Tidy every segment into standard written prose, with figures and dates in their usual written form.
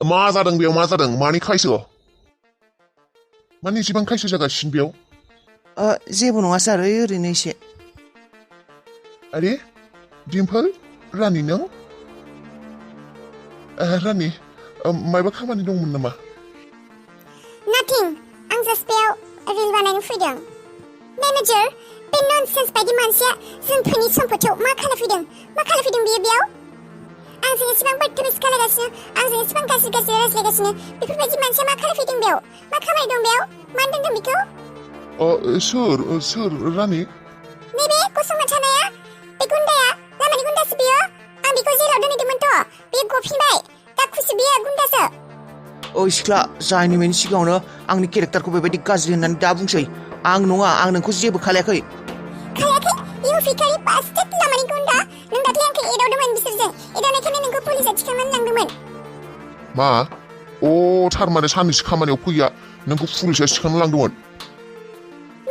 मा जादों बेयाव मा जादों मानि खायसो मानि एसेबां खायसो जागासिनो बेयाव जेबो नङा सार ओरैनो एसे आरे डिम्पोल रानि नों रानि मायबा खामानि दंमोन नामा Nothing. आं जास्ट बेयाव रिल बानायनो फैदों मेनेजार बे ननसेन्स बायदि मानसिया जोंफोरनि सम्पथियाव मा खालामफैदों बियो बेयाव आंजों एसेबां बदतमिज खालामगासिनो आंजों एसेबां गाज्रि रायज्लायगासिनो बेफोरबायदि मानसिया मा खालामफैदों बेयाव मा खामानि दं बेयाव मानो दोनदों बिखौ सोर रानि नैबे गसंना थानाया बे गुन्दाया लामानि गुन्दासो बियो आं बिखौ जेलाव दोनहैदोंमोनथ' बियो गफिनबाय दा खुसि बियो गुन्दासो ओइ सिख्ला जायनिमेनि सिगाङावनो आंनि केरेक्टारखौ बेबायदि गाज्रि होननानै दा बुंसै आं नङा आं नोंखौ जेबो खालायाखै इउ फिकारि बास्टेट लामानि गुन्दा नों दाख्लै आंखौ एदावदोंमोन बिसोरजों एदावनायखायनो नोंखौ पुलिसआ थिखांनानै लांदोंमोन मा थारमाने साननैसो खामानियाव फैया नोंखौ पुलिसआ सिखांना लांदोंमोन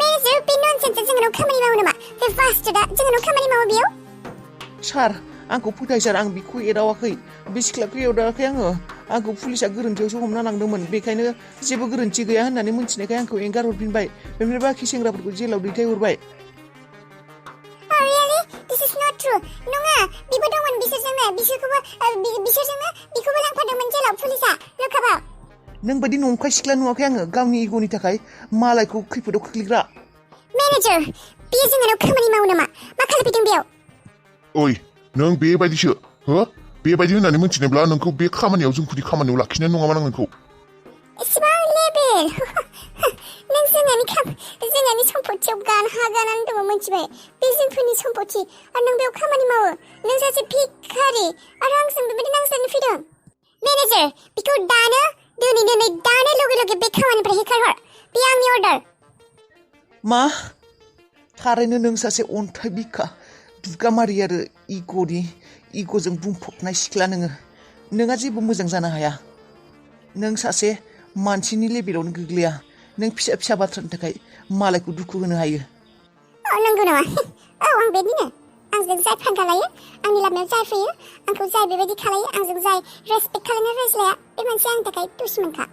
मेनेजार बे ननसेन्सआ जोंनाव खामानि मावो नामा बे बास्टेटआ जोंनाव खामानि मावो बेयाव सार आंखौ फोथाय सार आं बिखौ एदावाखै बे सिख्लाखौ एदावाखै आंखौ पुलिसआ गोरोन्थियावसो हमना लांदोंमोन बेखायनो जेबो गोरोन्थि गैया होननानै मिन्थिनायखाय आंखौ एंगार हरफिनबाय बेनिफ्राय बाखि सेंग्राफोरखौ जेलाव दैथायहरबाय Really? This is not true. नङा बिबो दंमोन बिसोरजोंनो बिखौबो लांफादोंमोन जेलाव पुलिसआ लकआपआव नों बायदि नंखाय सिख्ला नुवाखै आङो गावनि इग'नि थाखाय मालायखौ खैफोदाव खोख्लैग्रा मेनेजार बियो जोंनाव खामानि मावो नामा मा खालामफैदों बेयाव ओइ नों बेबायदिसो बेबायदि होननानै मिन्थिनोब्ला नोंखौ बे खामानियाव जोंफोरनि खामानियाव लाखिनाय नङामोन आं नोंखौ एसेबां लेबेल नों जोंहानि सम्पथियाव गानानै दङ मिथिबाय बे जोंफोरनि सम्पथि आरो नों बेयाव खामानि मावो नों सासे भिखारि आरो आंजों बेबायदि नांजानो फैदों मेनेजार बिखौ दिनै दानो लगे बे खामानिनिफ्राय होखारहर बे आंनि अर्डार मा थारैनो नों सासे अन्थाइ बिखा दुगामारि आरो इग'जों बुंफबनाय सिख्ला नोंहा जेबो मोजां जानो हाया नों सासे मानसिनि लेभेलावनो गोग्लैया नों फिसा बाथ्रानि थाखाय मालायखौ दुखु होनो हायो नंगौ नामा आं बेदिनो आंजों जाय फांगा लायो आंनि लामायाव जाय फैयो आंखौ जाय बेबायदि खालायो आंजों जाय रेसपेक्ट खालामनो रायज्लाया बे मानसिया आंनि थाखाय दुश्मनखा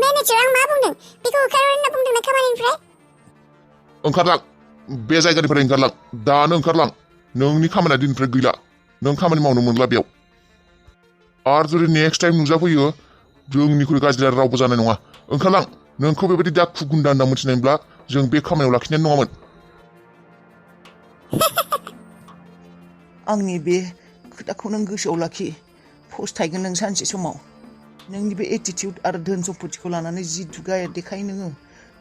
मेनेजार आं मा बुंदों बेखौ होखारहर होनना बुंदों ना खामानिनिफ्राय ओंखारलां बे जायगानिफ्राय ओंखारलां दानो ओंखारलां नोंनि खामानिया दिननिफ्राय गैला नों खामानि मावनो मोनला बेयाव आरो जुदि नेक्स्ट टाइम नुजाफैयो जोंनिख्रुइ गाज्रि रावबो जानाय नङा ओंखारलां नोंखौ बेबायदि दाखु गुन्दा होनना मिथिनायब्ला जों बे खामानियाव लाखिनाय नङामोन आंनि बे खोथाखौ नों गोसोआव लाखि फस्थायगोन नों सानसे समाव नोंनि बे एटिटिउड आरो धोन सम्पथिखौ लानानै जि दुगाया देखायो नोङो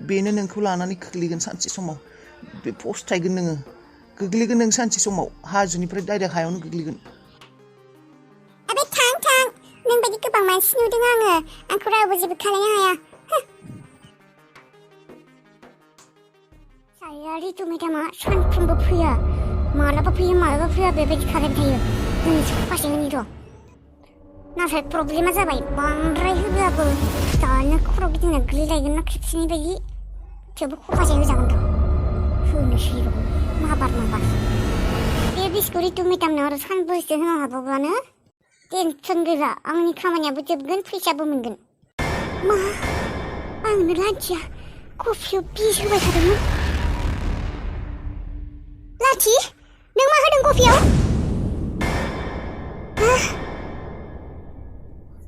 बेनो नोंखौ लानानै खोख्लैगोन सानसे समाव बे फस्थायगोन नोङो गोग्लैगोन नों सानसे समाव हाजोनिफ्राय डाइरेक्ट हायावनो गोग्लैगोन आबे थां नों बायदि गोबां मानसि नुदों आंखौ रावबो जेबो खालायनो हाया सायारि मेडामा सानफ्रोमबो फैया मालाबा फैया बेबायदि खालामबाय थायो जोंनि सफासेनि र' नाथाय प्रब्लेमा जाबाय बांद्राय होब्लाबो दानो खर' गिदिंना गोलैलायगोन ना खेबसेनि बायदि थेवबो खफासे होजागोन र' होनोसै र' माबार बे बिस्कुट मेडामनो आरो सानब्रैसो होनो हाबावब्लानो टेनसन गैला आंनि खामानियाबो जोबगोन फैसाबो मोनगोन मा आंनो लान्थिया कफियाव बिस होबाय थादोंमोन लान्थि नों मा होदों कफियाव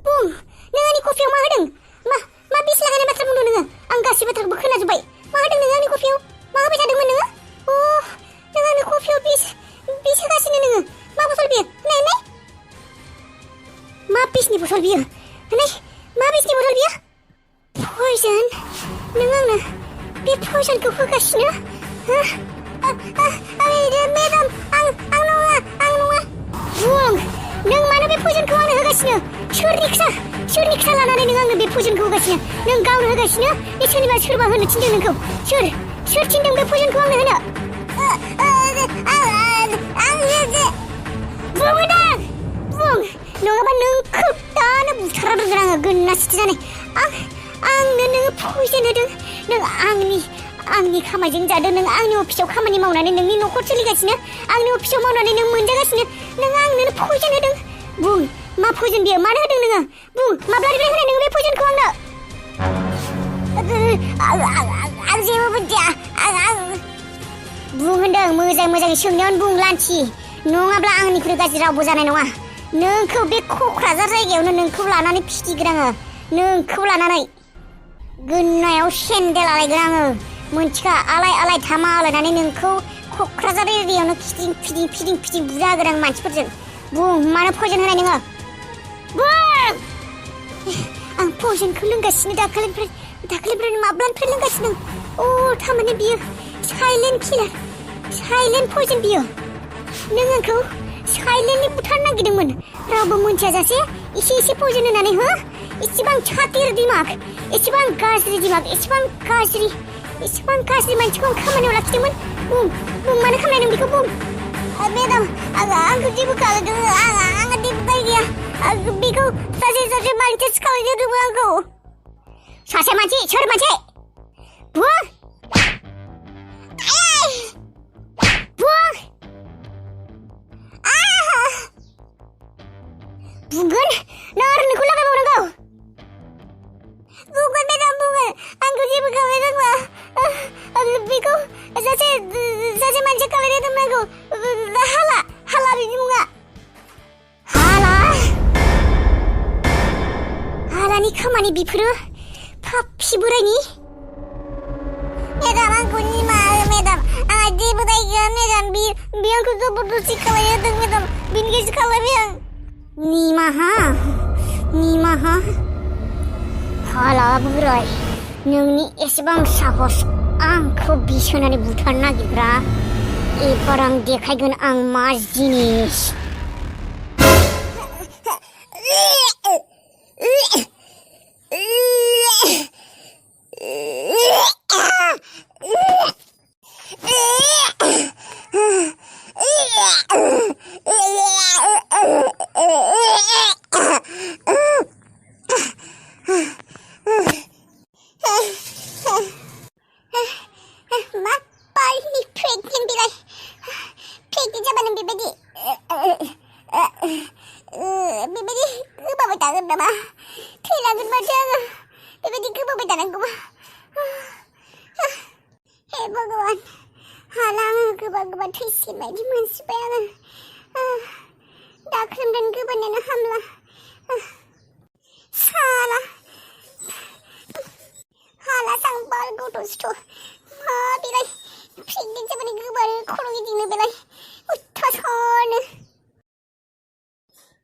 बुं नों आंनि कफियाव मा होदों मा बिस लागायनाय बाथ्रा बुंदों नोङो आं गासै बाथ्राखौबो खोनाजोब्बाय मा होदों नोङो आंनि कफियाव मा होबाय थादोंमोन नोङो नों आंनि कफियाव बिस होगासिनो नोङो मा बथल बियो नाय मा बिसनि बथल बियो मा बिसनि बथल बियो पयजन नों आंनो बे पयजनखौ होगासिनो मेडाम आं नङा बुं नों मानो बे पयजनखौ आंनो होगासिनो सोरनि खोथा लानानै नों आंनो बे पयजनखौ होगासिनो नों गावनो होगासिनो सोरबा होनो थिनदों नोंखौ सोर थिनदों बे पयजनखौ आंनो होनो बुं नङाबा नोंखौ दानो बुथारना दोनगोन आङो गोन्नासिथि जानाय आंनो नोङो पयजन होदों नों आंनि खामायजों जादों नों आंनि अफिसाव खामानि मावनानै नोंनि न'खर सोलिगासिनो आंनि अफिसाव मावनानै नों मोनजागासिनो नों आंनो पयजन होदों बुं मा पयजन बियो मानो होदों नोङो नोङो बुं माब्लानिफ्राय होनाय नोङो बे पयजनखौ आंनो आं जेबो मिथिया आं बुं होनदों मोजाङै सोंनायावनो बुं लान्थि नङाब्ला आंनिख्रुइ गाज्रि रावबो जानाय नङा नोंखौ बे क'क्राझार जायगायावनो नोंखौ लानानै फिथिगोन आङो नोंखौ लानानै गोदोनायाव सेन्देल आलायगोन आङो मोनथिखा आलाय थामा आलायनानै नोंखौ क'क्राझार एरियायावनो फिदिं बुजा होगोन आं मानसिफोरजों बुं मानो पयजन होनाय नोङो बुं आं पयजनखौ लोंगासिनो दाखालिनिफ्राय माब्लानिफ्राय लोंगासिनो अ थारमाने बियो साइलेन्ट किलार साइलेन्ट पयजन बियो नों आंखौ साइलेन्टलि बुथारनो नागिरदोंमोन रावबो मोनथियाजासे एसे पयजन होनानै हो एसेबां छातिर दिमाग एसेबां गाज्रि दिमाग एसेबां गाज्रि मानसिखौ आं खामानियाव लाखिदोंमोन बुं मानो खालामनाय नों बेखौ बुं मेडाम आंखौ जेबो खालामदों आंहा जेबो दाय गैया बेखौ सासे मानसि खालामदोंमोन आंखौ सासे मानसि सोर मानसि बुं बुंगोन ना आरो नोंखौ लागायबावनांगौ बुंगोन मेडाम बुंगोन आंखौ जेबो खालामनाङा बेखौ सासे मानसि खालामनांगौ हाला बिनि मुङा हालानि खामानि बेफोरो पापि बोरायनि मेडाम आंखौ निमाहा हो मेडाम आंहा जेबो दाय गैया मेडाम बे आंखौ जबरदस्ति खालामदों मेडाम बेनिखायसो खालामबाय आं निमाहा हाला बोराय नोंनि एसेबां साहस आंखौ बिस होनानै बुथारनो नागिरग्रा एबार आं देखायगोन आं मा जिनिस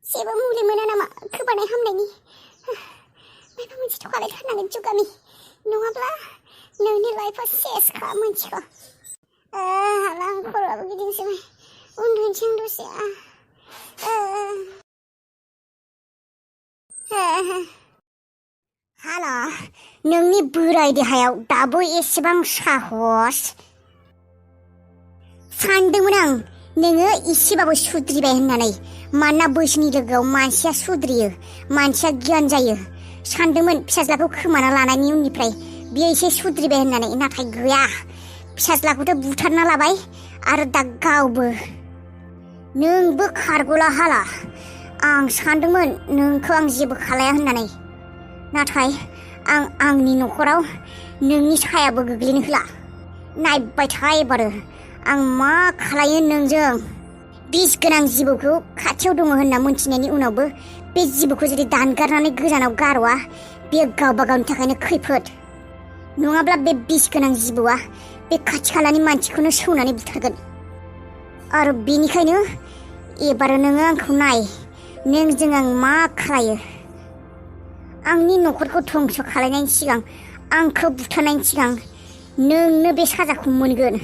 जेबो मुलि मोना नामा गोबानाय हामनायनि माबा मोनसेथ' खालामथारनांगोन जुगामि नङाब्ला नोंनि लाइफआ सेसखा मोनथिखा हाला आं खर'आबो गिदिंसोबाय उन्दुनोसै आं दसे हाला नोंनि बोराय देहायाव दाबो एसेबां साहस सानदोंमोन आं नोङो एसेबाबो सुद्रिबाय होननानै मानोना बैसोनि लोगोआव मानसिया सुद्रियो मानसिया गियान जायो सानदोंमोन फिसाज्लाखौ खोमाना लानायनि उननिफ्राय बियो एसे सुद्रिबाय होननानै नाथाय गैया फिसाज्लाखौथ' बुथारना लाबाय आरो दा गावबो नोंबो खारग'ला हाला आं सानदोंमोन नोंखौ आं जेबो खालाया होननानै नाथाय आं आंनि न'खराव नोंनि सायाबो गोग्लैनो होला नायबाय था एबारो आं मा खालायो नोंजों बिस गोनां जिबौखौ खाथियाव दङ होनना मोनथिनायनि उनावबो बे जिबौखौ जुदि दानगारनानै गोजानाव गार'आ बेयो गावबा गावनि थाखायनो खैफोद नङाब्ला बे बिस गोनां जिबौआ बे खाथि खालानि मानसिखौनो सौनानै बुथारगोन आरो बेनिखायनो एबार नोङो आंखौ नाय नोंजों आं मा खालायो आंनि न'खरखौ धंस खालायनायनि सिगां आंखौ बुथारनायनि सिगां नोंनो बे साजाखौ मोनगोन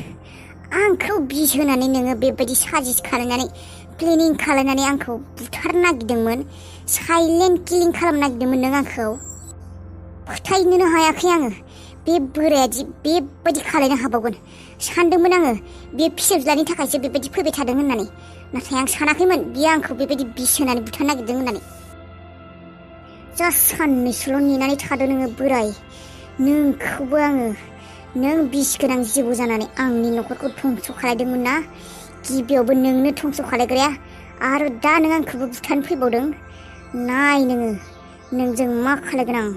आंखौ बिस होनानै नोङो बेबायदि साजिस खालायनानै प्लेनिं खालायनानै आंखौ बुथारनो नागिरदोंमोन साइलेन्ट किलिं खालामनो नागिरदोंमोन नों आंखौ फोथायनोनो हायाखै आङो बे बोरायादि बेबायदि खालायनो हाबावगोन सानदोंमोन आङो बे फिसाज्लानि थाखायसो बेबायदि फैबाय थादों होननानै नाथाय आं सानाखैमोन बियो आंखौ बेबायदि बिस होनानै बुथारनो नागिरदों होननानै जा साननैसोल' नेनानै थादो नोङो बोराय नोंखौबो आङो नों बिस गोनां जिबौ जानानै आंनि न'खरखौ धंस खालायदोंमोन ना गिबियावबो नोंनो धंस खालायग्राया आरो दा नों आंखौबो बुथारनो फैबावदों नाय नोङो नोंजों मा खालायगोन आं